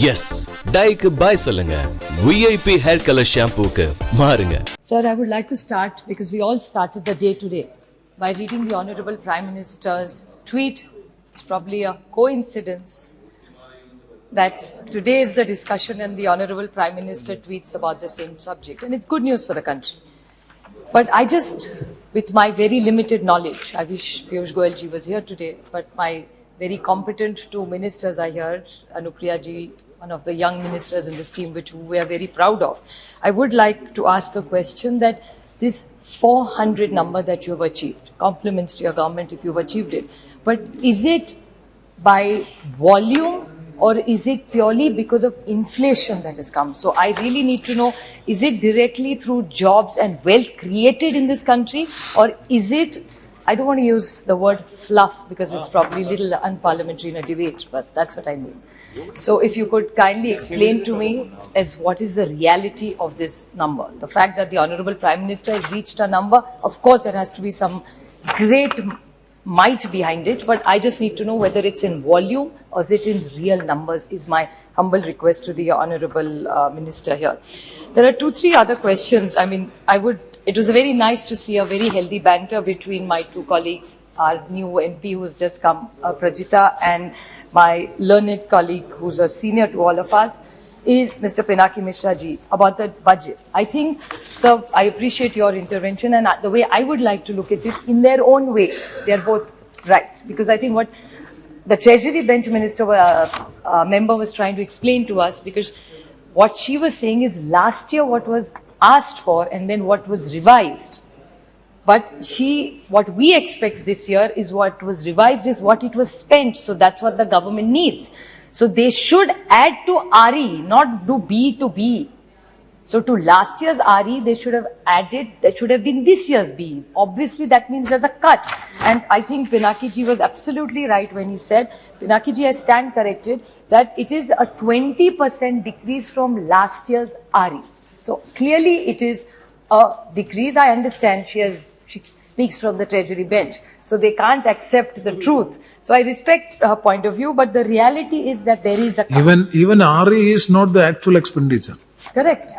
Yes, டைக்கு bye சொல்லுங்க. VIP hair color shampooக்கு மாறுங்க. Sir, I would like to start because we all started the day today by reading the Honorable Prime Minister's tweet. It's probably a coincidence that today is the discussion and the Honorable Prime Minister tweets about the same subject. And it's good news for the country. But I just, with my very limited knowledge, I wish Piyush Goyal ji was here today, but my very competent two ministers I heard, Supriya ji, one of the young ministers in this team, which we are very proud of. I would like to ask a question that this 400 number that you have achieved, compliments to your government if you've achieved it, but is it by volume or is it purely because of inflation that has come? So I really need to know, is it directly through jobs and wealth created in this country, or is it, I don't want to use the word fluff because it's probably a little unparliamentary in a debate, but that's what I mean. So if you could kindly explain to me as what is the reality of this number. The fact that the Honorable Prime Minister has reached a number, of course there has to be some great might behind it, but I just need to know whether it's in volume or is it in real numbers is my humble request to the Honorable Minister here. There are 2-3 other questions. I mean, it was very nice to see a very healthy banter between my two colleagues, our new MP who's just come, Prajita, and my learned colleague who's a senior to all of us, is Mr. Pinaki Mishra ji, about the budget. I think, sir, I appreciate your intervention, and the way I would like to look at it, in their own way, they are both right. Because I think what the Treasury Bench Minister member was trying to explain to us, because what she was saying is last year what was asked for and then what was revised. But what we expect this year is what was revised is what it was spent. So that's what the government needs. So they should add to RE, not do B to B. So to last year's RE, they should have added, that should have been this year's B. Obviously, that means there's a cut. And I think Pinaki ji was absolutely right when he said, Pinaki ji, I stand corrected, that it is a 20% decrease from last year's RE. So clearly it is a decrease. I understand she speaks from the Treasury bench, so they can't accept the truth. So I respect her point of view, but the reality is that there is a cut. Even RE is not the actual expenditure. Correct.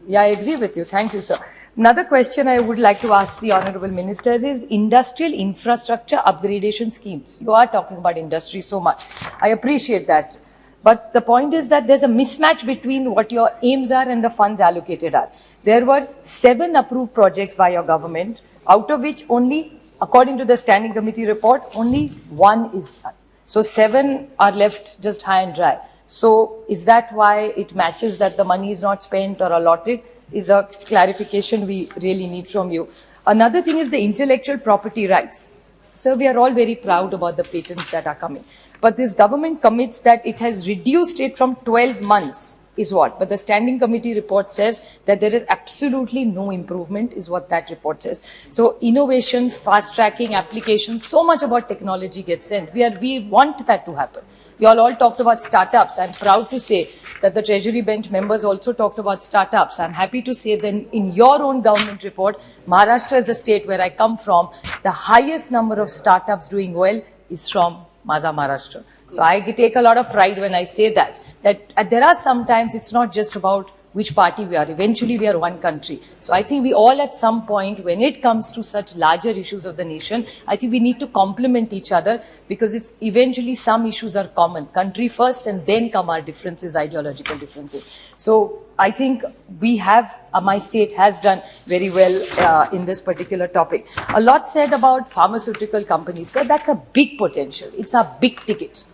Yeah, I agree with you. Thank you, sir. Another question I would like to ask the Honorable Ministers is industrial infrastructure upgradation schemes. You are talking about industry so much. I appreciate that. But the point is that there's a mismatch between what your aims are and the funds allocated are. There were 7 approved projects by your government, out of which only, according to the standing committee report, only 1 is done. So 7 are left just high and dry. So is that why it matches that the money is not spent or allotted? Is a clarification we really need from you. Another thing is the intellectual property rights. So we are all very proud about the patents that are coming. But this government commits that it has reduced it from 12 months is what? But the standing committee report says that there is absolutely no improvement is what that report says. So innovation, fast tracking, application, so much about technology gets in. We want that to happen. We all talked about startups. I'm proud to say that the Treasury bench members also talked about startups. I'm happy to say that in your own government report, Maharashtra is the state where I come from. The highest number of startups doing well is from Maharashtra. So I take a lot of pride when I say that there are sometimes it's not just about which party we are. Eventually we are one country. So I think we all at some point, when it comes to such larger issues of the nation, I think we need to complement each other because it's eventually some issues are common. Country first and then come our differences, ideological differences. So I think we have, my state has done very well in this particular topic. A lot said about pharmaceutical companies. So that's a big potential. It's a big ticket.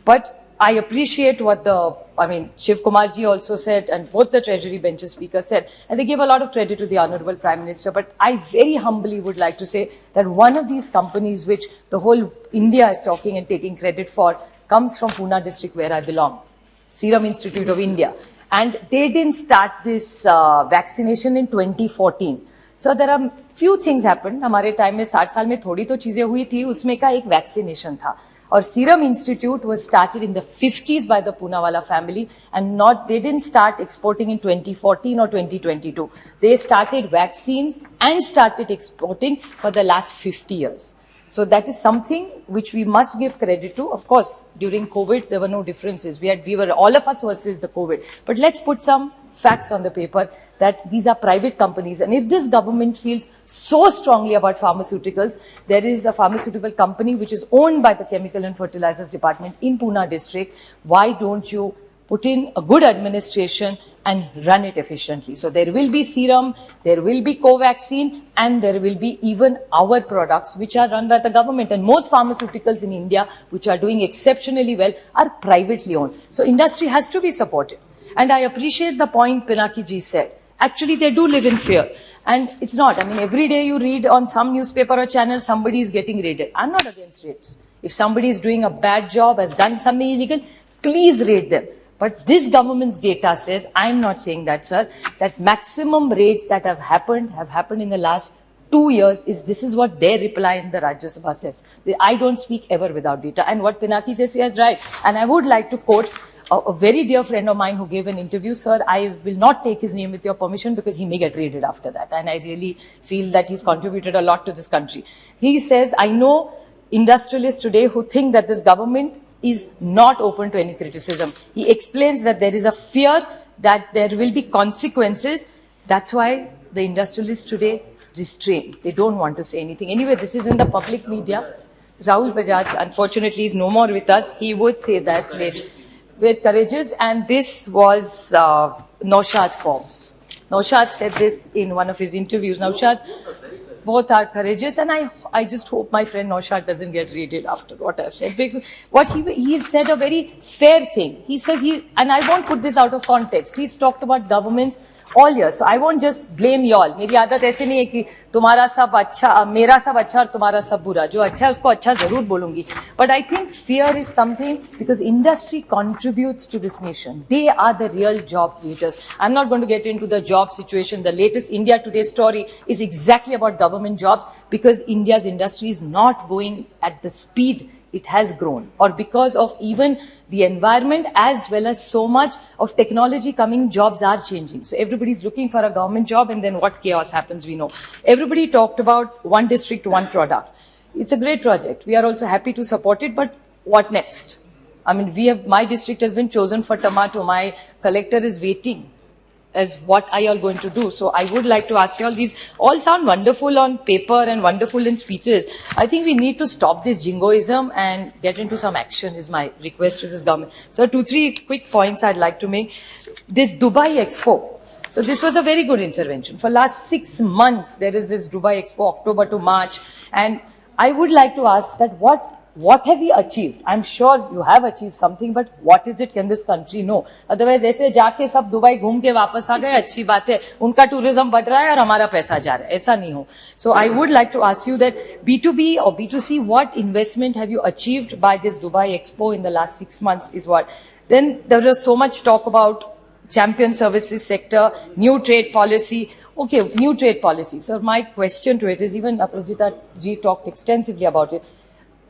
But I appreciate what Shiv Kumar ji also said, and both the Treasury benches speakers said, and they gave a lot of credit to the Honorable Prime Minister. But I very humbly would like to say that one of these companies, which the whole India is talking and taking credit for, comes from Pune district where I belong, Serum Institute of India. And they didn't start this vaccination in 2014. So there are few things happened. हमारे time में 60 साल में थोड़ी तो चीजें हुई थी, उसमें का एक वैक्सीनेशन था. Our Serum Institute was started in the 50s by the Poonawalla family, and they didn't start exporting in 2014 or 2022. They started vaccines and started exporting for the last 50 years. So that is something which we must give credit to. Of course, during COVID, there were no differences. We were all of us versus the COVID. But let's put some facts on the paper that these are private companies. And if this government feels so strongly about pharmaceuticals, there is a pharmaceutical company which is owned by the Chemical and Fertilizers Department in Pune district. Why don't you put in a good administration and run it efficiently? So there will be serum, there will be Covaxin, and there will be even our products which are run by the government. And most pharmaceuticals in India which are doing exceptionally well are privately owned. So industry has to be supported. And I appreciate the point Pinaki ji said. Actually, they do live in fear. And it's not. I mean, every day you read on some newspaper or channel, somebody is getting raided. I'm not against raids. If somebody is doing a bad job, has done something illegal, please raid them. But this government's data says, I'm not saying that, sir, that maximum raids that have happened in the last 2 years. This is what their reply in the Rajya Sabha says. I don't speak ever without data. And what Pinaki ji says is right. And I would like to quote a very dear friend of mine who gave an interview. Sir, I will not take his name with your permission because he may get raided after that. And I really feel that he's contributed a lot to this country. He says, I know industrialists today who think that this government is not open to any criticism. He explains that there is a fear that there will be consequences. That's why the industrialists today restrain. They don't want to say anything. Anyway, this is in the public media. Rahul Bajaj, unfortunately, is no more with us. He would say that later. We're courageous, and this was Naushad Forbes. Naushad said this in one of his interviews. Naushad, both are courageous, and I just hope my friend Naushad doesn't get raided after what I've said, because what he said a very fair thing. He says and I won't put this out of context. He's talked about governments all year, so I won't just blame y'all. मेरी आदत ऐसे नहीं है कि तुम्हारा सब अच्छा, मेरा सब अच्छा और तुम्हारा सब बुरा. जो अच्छा है उसको अच्छा जरूर बोलूंगी. But I think fear is something because industry contributes to this nation. They are the real job creators. I'm not going to get into the job situation. The latest India Today story is exactly about government jobs because India's industry is not going at the speed it has grown, or because of even the environment as well as so much of technology coming, jobs are changing. So everybody's looking for a government job, and then what chaos happens, we know. Everybody talked about one district, one product. It's a great project. We are also happy to support it, but what next? I mean, my district has been chosen for tomato. My collector is waiting as what are you all going to do? So I would like to ask you all, these all sound wonderful on paper and wonderful in speeches. I think we need to stop this jingoism and get into some action is my request to this government. So 2-3 quick points I'd like to make. This Dubai Expo. So this was a very good intervention. For last 6 months, there is this Dubai Expo, October to March. And I would like to ask that what have we achieved? I'm sure you have achieved something, but what is it can this country know? Otherwise, ऐसे जाके सब Dubai घूम के वापस आ गए, अच्छी बात है, उनका tourism बढ़ रहा है और हमारा पैसा जा रहा है, ऐसा नहीं हो. So I would like to ask you that B2B or B2C, what investment have you achieved by this Dubai Expo in the last 6 months is what? Then there was so much talk about champion services sector, new trade policy. Okay, new trade policy. So my question to it is, even Aprajita ji talked extensively about it.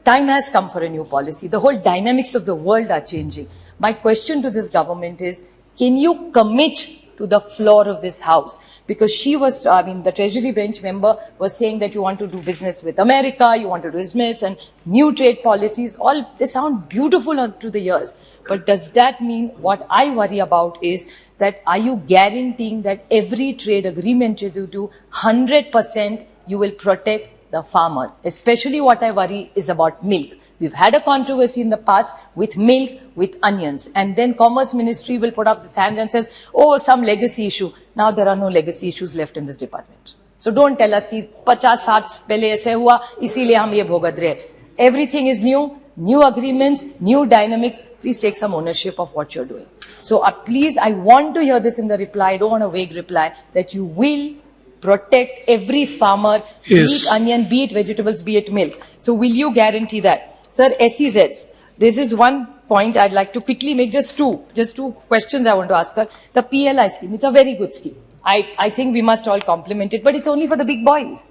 Time has come for a new policy. The whole dynamics of the world are changing. My question to this government is, can you commit to the floor of this house? Because the Treasury Bench member was saying that you want to do business with America, you want to do business and new trade policies, all they sound beautiful to the ears. But does that mean, what I worry about is that are you guaranteeing that every trade agreement you do, 100% you will protect the farmer? Especially what I worry is about milk. We've had a controversy in the past with milk, with onions. And then Commerce Ministry will put up its hand and says, oh, some legacy issue. Now there are no legacy issues left in this department. So don't tell us कि 50-60 पहले ऐसे हुआ, इसीलिए हम ये भुगत रहे. Everything is new agreements, new dynamics. Please take some ownership of what you're doing. So please, I want to hear this in the reply. I don't want a vague reply, that you will protect every farmer, Yes. be it onion, be it vegetables, be it milk. So will you guarantee that? Sir, SEZs. This is one point I'd like to quickly make, just two questions I want to ask her. The PLI scheme, it's a very good scheme. I think we must all compliment it, but it's only for the big boys.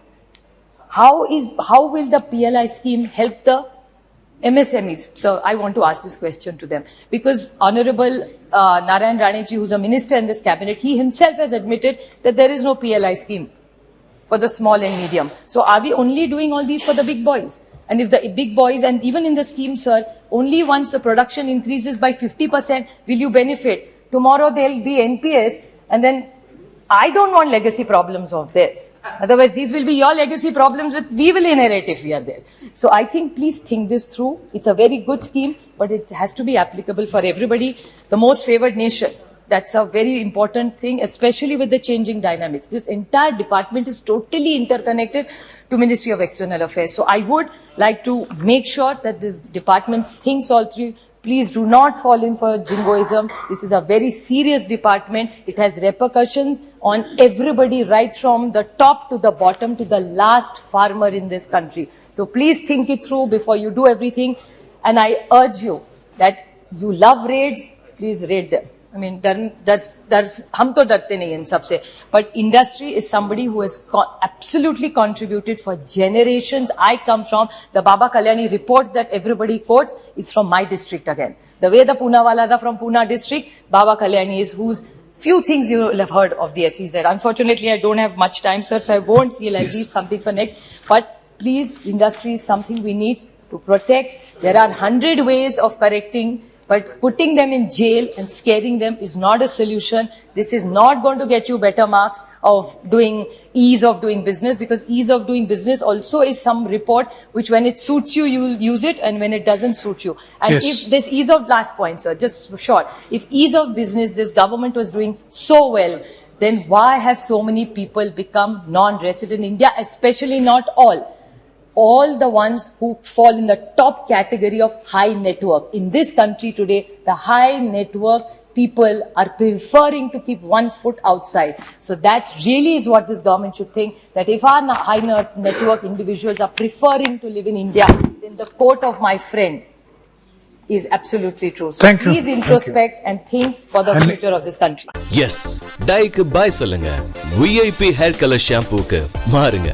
How will the PLI scheme help the MSMEs? So I want to ask this question to them, because Honorable Narayan Raneji, who's a minister in this cabinet, he himself has admitted that there is no PLI scheme for the small and medium. So are we only doing all these for the big boys? And if the big boys, and even in the scheme, sir, only once the production increases by 50% will you benefit. Tomorrow there'll be NPS, and then I don't want legacy problems of this. Otherwise, these will be your legacy problems which we will inherit if we are there. So I think please think this through. It's a very good scheme, but it has to be applicable for everybody. The most favored nation. That's a very important thing, especially with the changing dynamics. This entire department is totally interconnected to Ministry of External Affairs. So I would like to make sure that this department thinks all through. Please do not fall in for jingoism. This is a very serious department. It has repercussions on everybody, right from the top to the bottom to the last farmer in this country. So please think it through before you do everything. And I urge you that you love raids, please raid them. I mean, हम तो डरते नहीं इन सबसे. But industry is somebody who has absolutely contributed for generations. I come from the Baba Kalyani report that everybody quotes is from my district again. The way the Poonawalas are from Pune district, Baba Kalyani is whose few things you will have heard of the SEZ. Unfortunately, I don't have much time, sir, so I won't see. I'll leave something for next. But please, industry is something we need to protect. There are 100 ways of correcting. But putting them in jail and scaring them is not a solution. This is not going to get you better marks of ease of doing business, because ease of doing business also is some report which when it suits you, you use it, and when it doesn't suit you. And Yes. if this ease of, last point, sir, just short, if ease of business, this government was doing so well, then why have so many people become non-resident in India, especially not all the ones who fall in the top category of high network. In this country today, the high network people are preferring to keep one foot outside. So that really is what this government should think, that if our high network individuals are preferring to live in India, then the quote of my friend is absolutely true. So Thank you. please introspect and think for the future of this country. எஸ் டைக்கு bye சொல்லுங்க. VIP hair colour ஷாம்பூக்கு மாறுங்க.